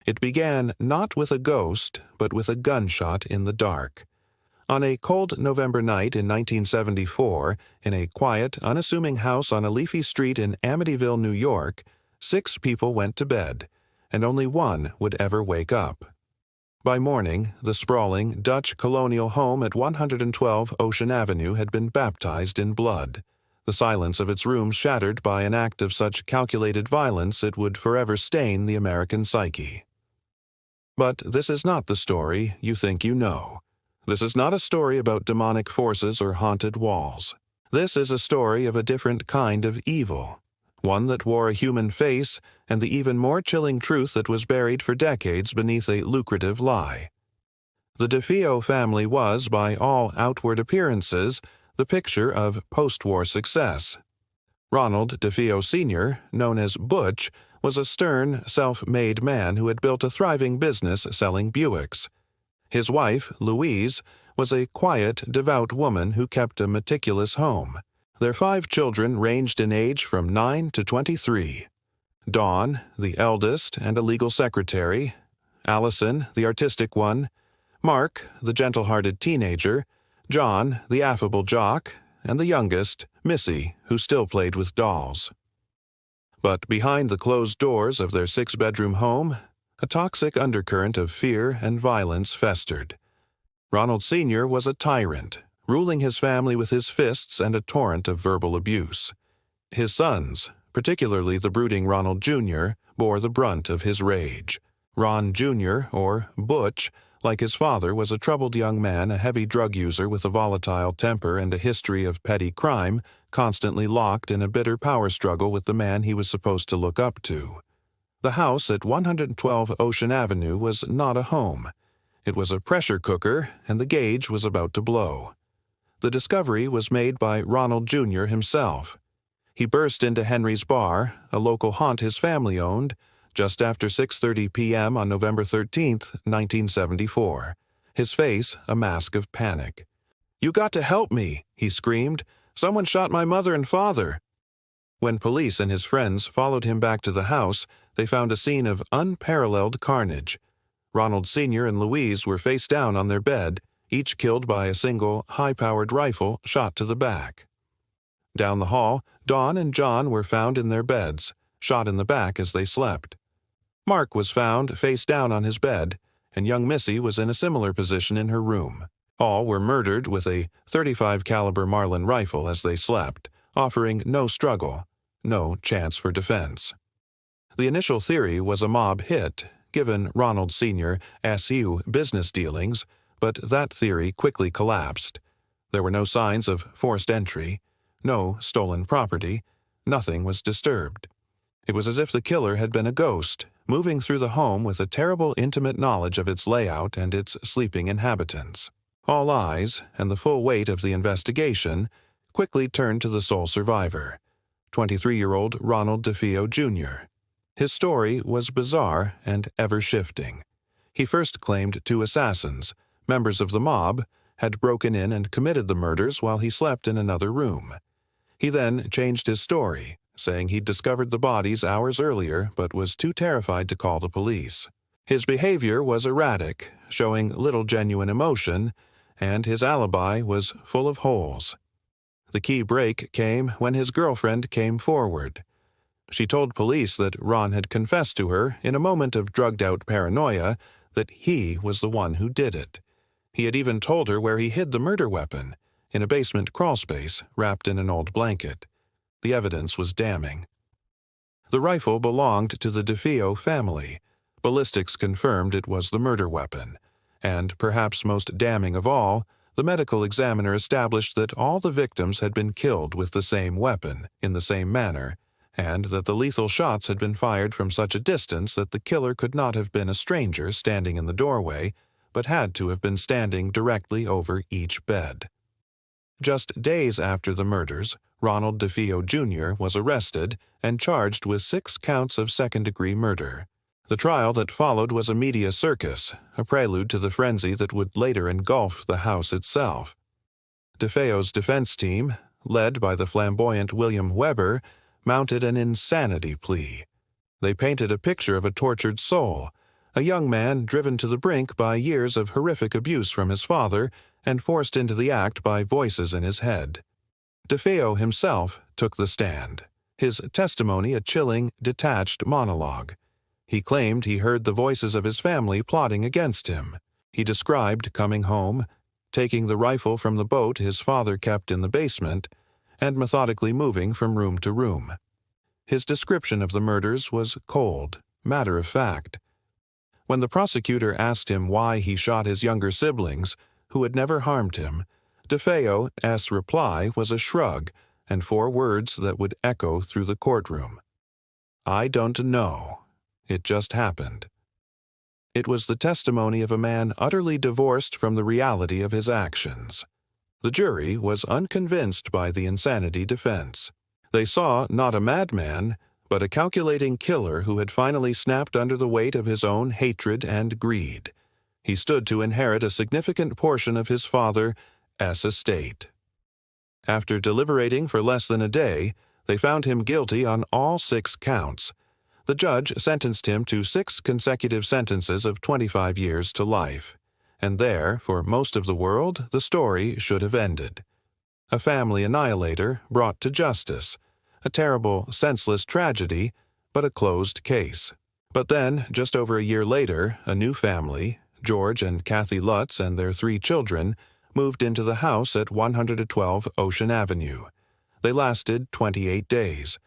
It began not with a ghost, but with a gunshot in the dark. On a cold November night in 1974, in a quiet, unassuming house on a leafy street in Amityville, New York, 6 people went to bed, and only one would ever wake up. By morning, the sprawling Dutch colonial home at 112 Ocean Avenue had been baptized in blood, the silence of its rooms shattered by an act of such calculated violence it would forever stain the American psyche. But this is not the story you think you know. This is not a story about demonic forces or haunted walls. This is a story of a different kind of evil, one that wore a human face and the even more chilling truth that was buried for decades beneath a lucrative lie. The DeFeo family was, by all outward appearances, the picture of post-war success. Ronald DeFeo Sr., known as Butch, was a stern, self-made man who had built a thriving business selling Buicks. His wife, Louise, was a quiet, devout woman who kept a meticulous home. Their 5 children ranged in age from 9 to 23. Dawn, the eldest and a legal secretary, Allison, the artistic one, Mark, the gentle-hearted teenager, John, the affable jock, and the youngest, Missy, who still played with dolls. But behind the closed doors of their 6-bedroom home, a toxic undercurrent of fear and violence festered. Ronald Sr. was a tyrant, ruling his family with his fists and a torrent of verbal abuse. His sons, particularly the brooding Ronald Jr., bore the brunt of his rage. Ron Jr., or Butch, like his father, was a troubled young man, a heavy drug user with a volatile temper and a history of petty crime, constantly locked in a bitter power struggle with the man he was supposed to look up to. The house at 112 Ocean Avenue was not a home. It was a pressure cooker, and the gauge was about to blow. The discovery was made by Ronald Jr. himself. He burst into Henry's Bar, a local haunt his family owned, just after 6:30 p.m. on November 13, 1974, his face a mask of panic. "You got to help me," he screamed. "Someone shot my mother and father." When police and his friends followed him back to the house, they found a scene of unparalleled carnage. Ronald Sr. and Louise were face down on their bed, each killed by a single, high-powered rifle shot to the back. Down the hall, Dawn and John were found in their beds, shot in the back as they slept. Mark was found face down on his bed, and young Missy was in a similar position in her room. All were murdered with a .35 caliber Marlin rifle as they slept, offering no struggle, no chance for defense. The initial theory was a mob hit, given Ronald Sr. SU business dealings, but that theory quickly collapsed. There were no signs of forced entry, no stolen property, nothing was disturbed. It was as if the killer had been a ghost, moving through the home with a terrible intimate knowledge of its layout and its sleeping inhabitants. All eyes, and the full weight of the investigation, quickly turned to the sole survivor, 23-year-old Ronald DeFeo Jr. His story was bizarre and ever-shifting. He first claimed 2 assassins, members of the mob, had broken in and committed the murders while he slept in another room. He then changed his story, saying he'd discovered the bodies hours earlier but was too terrified to call the police. His behavior was erratic, showing little genuine emotion, and his alibi was full of holes. The key break came when his girlfriend came forward. She told police that Ron had confessed to her, in a moment of drugged-out paranoia, that he was the one who did it. He had even told her where he hid the murder weapon, in a basement crawlspace wrapped in an old blanket. The evidence was damning. The rifle belonged to the DeFeo family. Ballistics confirmed it was the murder weapon. And, perhaps most damning of all, the medical examiner established that all the victims had been killed with the same weapon, in the same manner, and that the lethal shots had been fired from such a distance that the killer could not have been a stranger standing in the doorway, but had to have been standing directly over each bed. Just days after the murders, Ronald DeFeo Jr. was arrested and charged with 6 counts of second-degree murder. The trial that followed was a media circus, a prelude to the frenzy that would later engulf the house itself. DeFeo's defense team, led by the flamboyant William Weber, mounted an insanity plea. They painted a picture of a tortured soul, a young man driven to the brink by years of horrific abuse from his father and forced into the act by voices in his head. DeFeo himself took the stand, his testimony a chilling, detached monologue. He claimed he heard the voices of his family plotting against him. He described coming home, taking the rifle from the boat his father kept in the basement, and methodically moving from room to room. His description of the murders was cold, matter-of-fact. When the prosecutor asked him why he shot his younger siblings, who had never harmed him, DeFeo's reply was a shrug and 4 words that would echo through the courtroom. "I don't know. It just happened." It was the testimony of a man utterly divorced from the reality of his actions. The jury was unconvinced by the insanity defense. They saw not a madman, but a calculating killer who had finally snapped under the weight of his own hatred and greed. He stood to inherit a significant portion of his father's estate. After deliberating for less than a day, they found him guilty on all 6 counts. The judge sentenced him to 6 consecutive sentences of 25 years to life. And there, for most of the world, the story should have ended. A family annihilator brought to justice. A terrible, senseless tragedy, but a closed case. But then, just over a year later, a new family, George and Kathy Lutz and their 3 children, moved into the house at 112 Ocean Avenue. They lasted 28 days.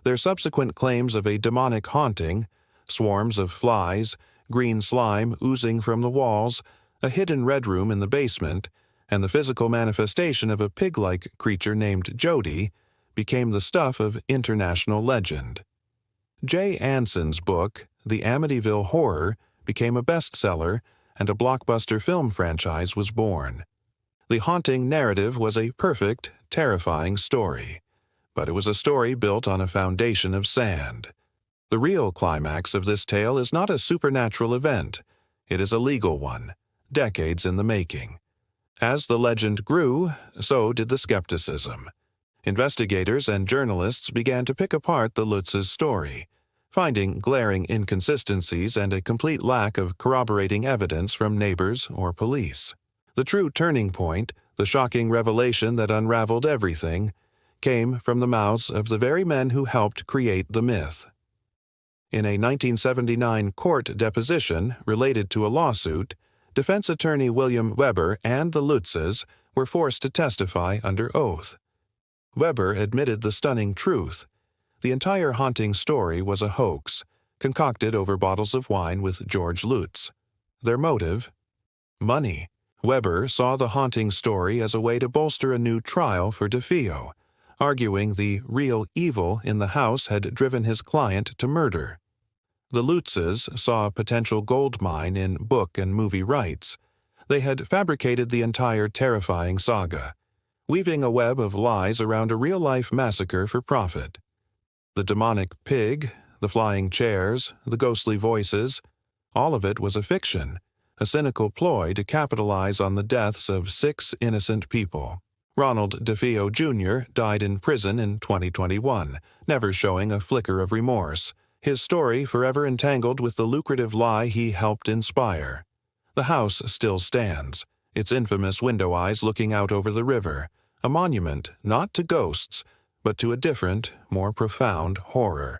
Their subsequent claims of a demonic haunting, swarms of flies, green slime oozing from the walls, a hidden red room in the basement, and the physical manifestation of a pig-like creature named Jody, became the stuff of international legend. Jay Anson's book, The Amityville Horror, became a bestseller, and a blockbuster film franchise was born. The haunting narrative was a perfect, terrifying story, but it was a story built on a foundation of sand. The real climax of this tale is not a supernatural event. It is a legal one, decades in the making. As the legend grew, so did the skepticism. Investigators and journalists began to pick apart the Lutz's story, finding glaring inconsistencies and a complete lack of corroborating evidence from neighbors or police. The true turning point, the shocking revelation that unraveled everything, came from the mouths of the very men who helped create the myth. In a 1979 court deposition related to a lawsuit, defense attorney William Weber and the Lutzes were forced to testify under oath. Weber admitted the stunning truth. The entire haunting story was a hoax, concocted over bottles of wine with George Lutz. Their motive? Money. Weber saw the haunting story as a way to bolster a new trial for DeFeo, arguing the real evil in the house had driven his client to murder. The Lutzes saw a potential gold mine in book and movie rights. They had fabricated the entire terrifying saga, weaving a web of lies around a real-life massacre for profit. The demonic pig, the flying chairs, the ghostly voices, all of it was a fiction, a cynical ploy to capitalize on the deaths of 6 innocent people. Ronald DeFeo Jr. died in prison in 2021, never showing a flicker of remorse, his story forever entangled with the lucrative lie he helped inspire. The house still stands, its infamous window eyes looking out over the river, a monument not to ghosts, but to a different, more profound horror.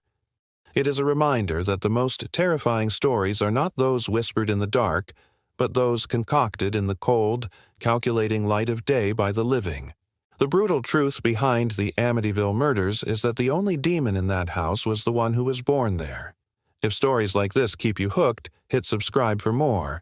It is a reminder that the most terrifying stories are not those whispered in the dark, but those concocted in the cold, calculating light of day by the living. The brutal truth behind the Amityville murders is that the only demon in that house was the one who was born there. If stories like this keep you hooked, hit subscribe for more.